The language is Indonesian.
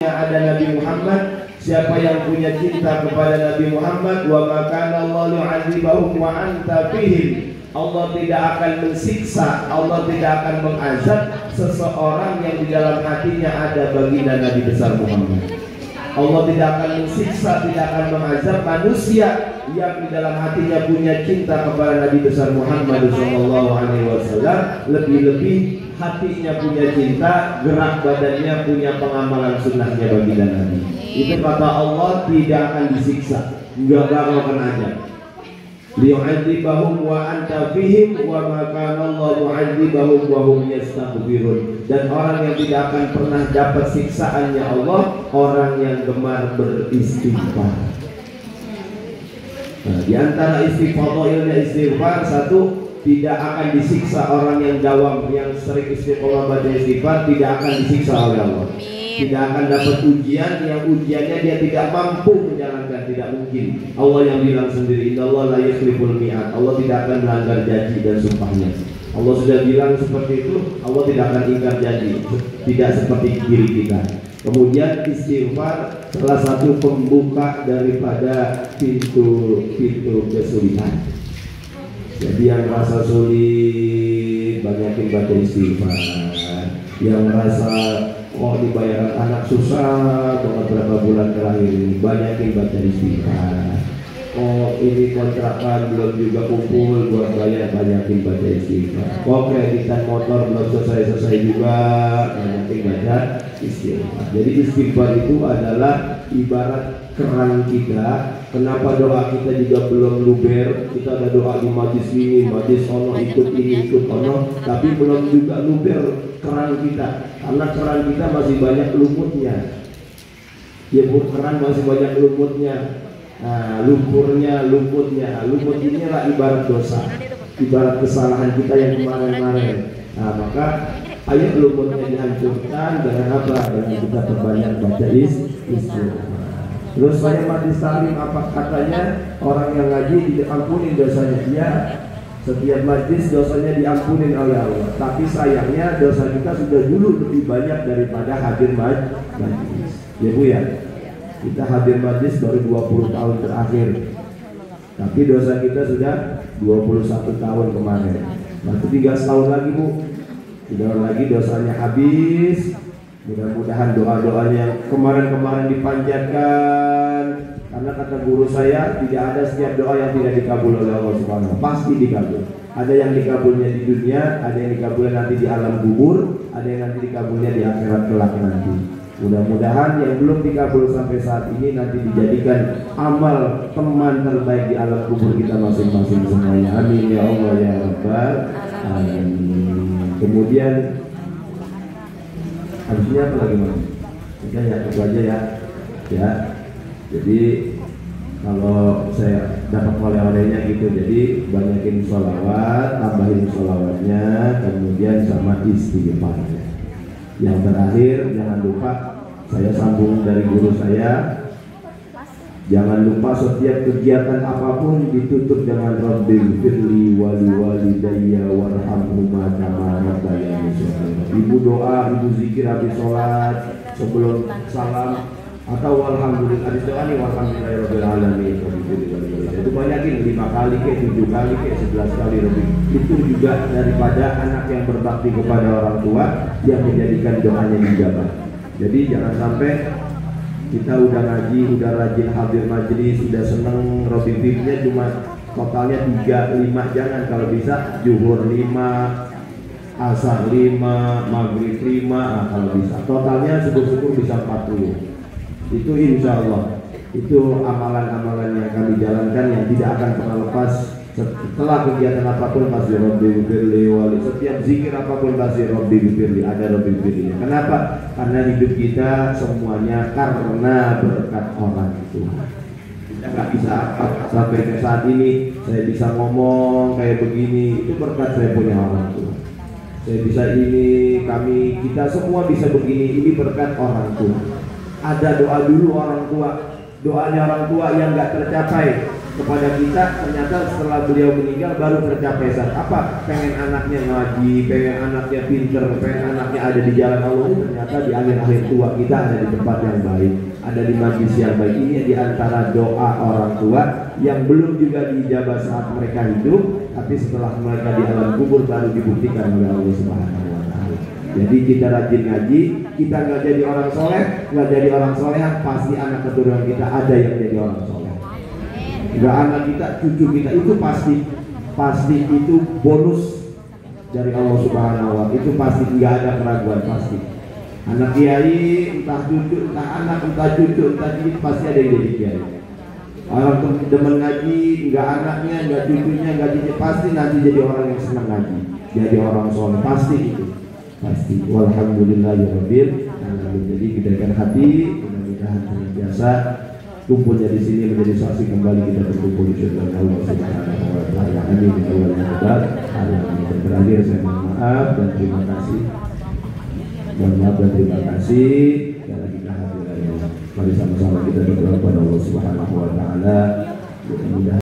ada Nabi Muhammad, siapa yang punya cinta kepada Nabi Muhammad, wa makana Allah yu'adzibahum wa anta fihim. Allah tidak akan mensiksa, Allah tidak akan mengazab seseorang yang di dalam hatinya ada baginda Nabi besar Muhammad. Allah tidak akan mensiksa, tidak akan mengazab manusia yang di dalam hatinya punya cinta kepada Nabi besar Muhammad SAW. Lebih-lebih hatinya punya cinta, gerak badannya punya pengamalan sunnahnya baginda Nabi. Itu kata Allah tidak akan disiksa, enggak bakal kena azab. Liyu'adzibahum wa anta fihim wa ma kana Allah mu'adzibahum wa hum yastaghfirun. Dan orang yang tidak akan pernah dapat siksaannya Allah, orang yang gemar beristighfar. Nah, di antara istighfarnya istighfar, satu, tidak akan disiksa orang yang dawam, yang sering istiqomah baca istighfar, tidak akan disiksa oleh Allah. Tidak akan dapat ujian yang ujiannya dia tidak mampu menjalankan, tidak mungkin. Allah yang bilang sendiri, innallaha la yukhliful mi'ad. Allah tidak akan melanggar janji dan sumpahnya. Allah sudah bilang seperti itu, Allah tidak akan ingkar janji, tidak seperti diri kita. Kemudian istighfar salah satu pembuka daripada pintu kesulitan. Jadi yang merasa sulit, banyakin baca istighfar. Yang merasa dibayar anak susah beberapa bulan terakhir ini, banyakin baca istighfar. Ini kontrakan belum juga kumpul buat bayar, banyakin baca istighfar. Kreditan motor belum selesai juga, banyakin baca istighfar. Jadi istighfar itu adalah ibarat keran kita. Kenapa doa kita juga belum luber? Kita ada doa di majlis ini, majlis ono, ikut ini, ikut ono, tapi belum juga luber keran kita, karena keran kita masih banyak lumutnya. Ya, keran masih banyak lumutnya. Nah, lumpurnya, lumutnya. Lumut ini lah ibarat dosa, ibarat kesalahan kita yang kemarin-kemarin. Nah, maka ayo lumutnya dihancurkan dengan apa? Dengan kita perbanyak baca istighfar. Terus saya majlis taklim apa katanya, orang yang ngaji diampuni dosanya. Dia setiap majlis dosanya diampuni oleh Allah. Tapi sayangnya dosa kita sudah dulu lebih banyak daripada hadir majlis. Ya Bu ya, kita hadir majlis baru 20 tahun terakhir, tapi dosa kita sudah 21 tahun kemarin. Nanti 3 tahun lagi Bu, 3 tahun lagi dosanya habis. Mudah-mudahan doa-doanya yang kemarin-kemarin dipanjatkan, karena kata guru saya, tidak ada setiap doa yang tidak dikabul oleh Allah Subhanahu wa ta'ala. Pasti dikabul. Ada yang dikabulnya di dunia, ada yang dikabulnya nanti di alam kubur, ada yang nanti dikabulnya di akhirat kelak nanti. Mudah-mudahan yang belum dikabul sampai saat ini nanti dijadikan amal teman terbaik di alam kubur kita masing-masing semuanya. Amin ya Allah ya Rabbal alamin. Kemudian habisnya apa lagi Mas? Udah ya, itu aja ya. Ya. Jadi kalau saya dapat oleh-olehnya gitu, jadi banyakin sholawat, tambahin sholawatnya, kemudian sama istighfarnya. Yang terakhir jangan lupa, saya sambung dari guru saya, jangan lupa setiap kegiatan apapun ditutup dengan Rabbil firli wali walidayya warhamhuma kama rabbayani shaghira. Ibu doa, ibu zikir habis sholat, sebelum salam, atau alhamdulillah, habis doa nih walhamdulillahirabbil alamin. Itu banyakin 5 kali ke 7 kali ke 11 kali lebih. Itu juga daripada anak yang berbakti kepada orang tua yang menjadikan doanya dijabah. Jadi jangan sampai kita udah ngaji, udah rajin hadir majelis, udah seneng, robibibnya cuma totalnya 3-5, jangan. Kalau bisa zuhur 5, asar 5, maghrib 5, nah, kalau bisa totalnya syukur-syukur bisa 40. Itu insya Allah, itu amalan-amalan yang kami jalankan yang tidak akan pernah lepas. Setelah kegiatan apapun pasti Rabbi Firli wali, setiap zikir apapun pasti Rabbi Firli, ada Rabbi Firli. Kenapa? Karena hidup kita semuanya karena berkat orang tua. Kita nggak bisa sampai ke saat ini saya bisa ngomong kayak begini, itu berkat saya punya orang tua. Saya bisa ini, kita semua bisa begini, ini berkat orang tua. Ada doa dulu orang tua, doanya orang tua yang nggak tercapai, kepada kita, ternyata setelah beliau meninggal baru tercapai apa? Pengen anaknya ngaji, pengen anaknya pinter, pengen anaknya ada di jalan Allah. Ternyata di akhir-akhir tua kita ada di tempat yang baik, ada di majlis yang baik. Ini di antara doa orang tua yang belum juga diijabah saat mereka hidup, tapi setelah mereka di alam kubur baru dibuktikan oleh Allah Subhanahu wa Ta'ala. Jadi kita rajin ngaji, kita nggak jadi orang soleh, nggak jadi orang solehan, pasti anak keturunan kita ada yang jadi orang soleh. Juga anak kita, cucu kita itu pasti itu bonus dari Allah Subhanahu wa Ta'ala. Itu pasti, nggak ada keraguan, pasti. Anak kiai, entah cucu, entah anak, entah cucu, entah cucu, pasti ada yang jadi kiai. Orang demen ngaji, nggak anaknya, nggak cucunya, nggak cucunya, pasti nanti jadi orang yang senang ngaji, jadi orang soleh, pasti itu, pasti. Walhamdulillahirabbil alamin. Jadi gedekan hati, mudah-mudahan biasa kumpulnya di sini menjadi saksi kembali kita berkumpul di surga Allah Subhanahu wa Ta'ala. Amin ya Allah ya Rabbal alamin. Dan terakhir saya mohon maaf dan terima kasih. Mohon maaf dan terima kasih karena kita hadir. Mari sama-sama kita berdoa kepada Allah Subhanahu wa Ta'ala. Mudah-mudahan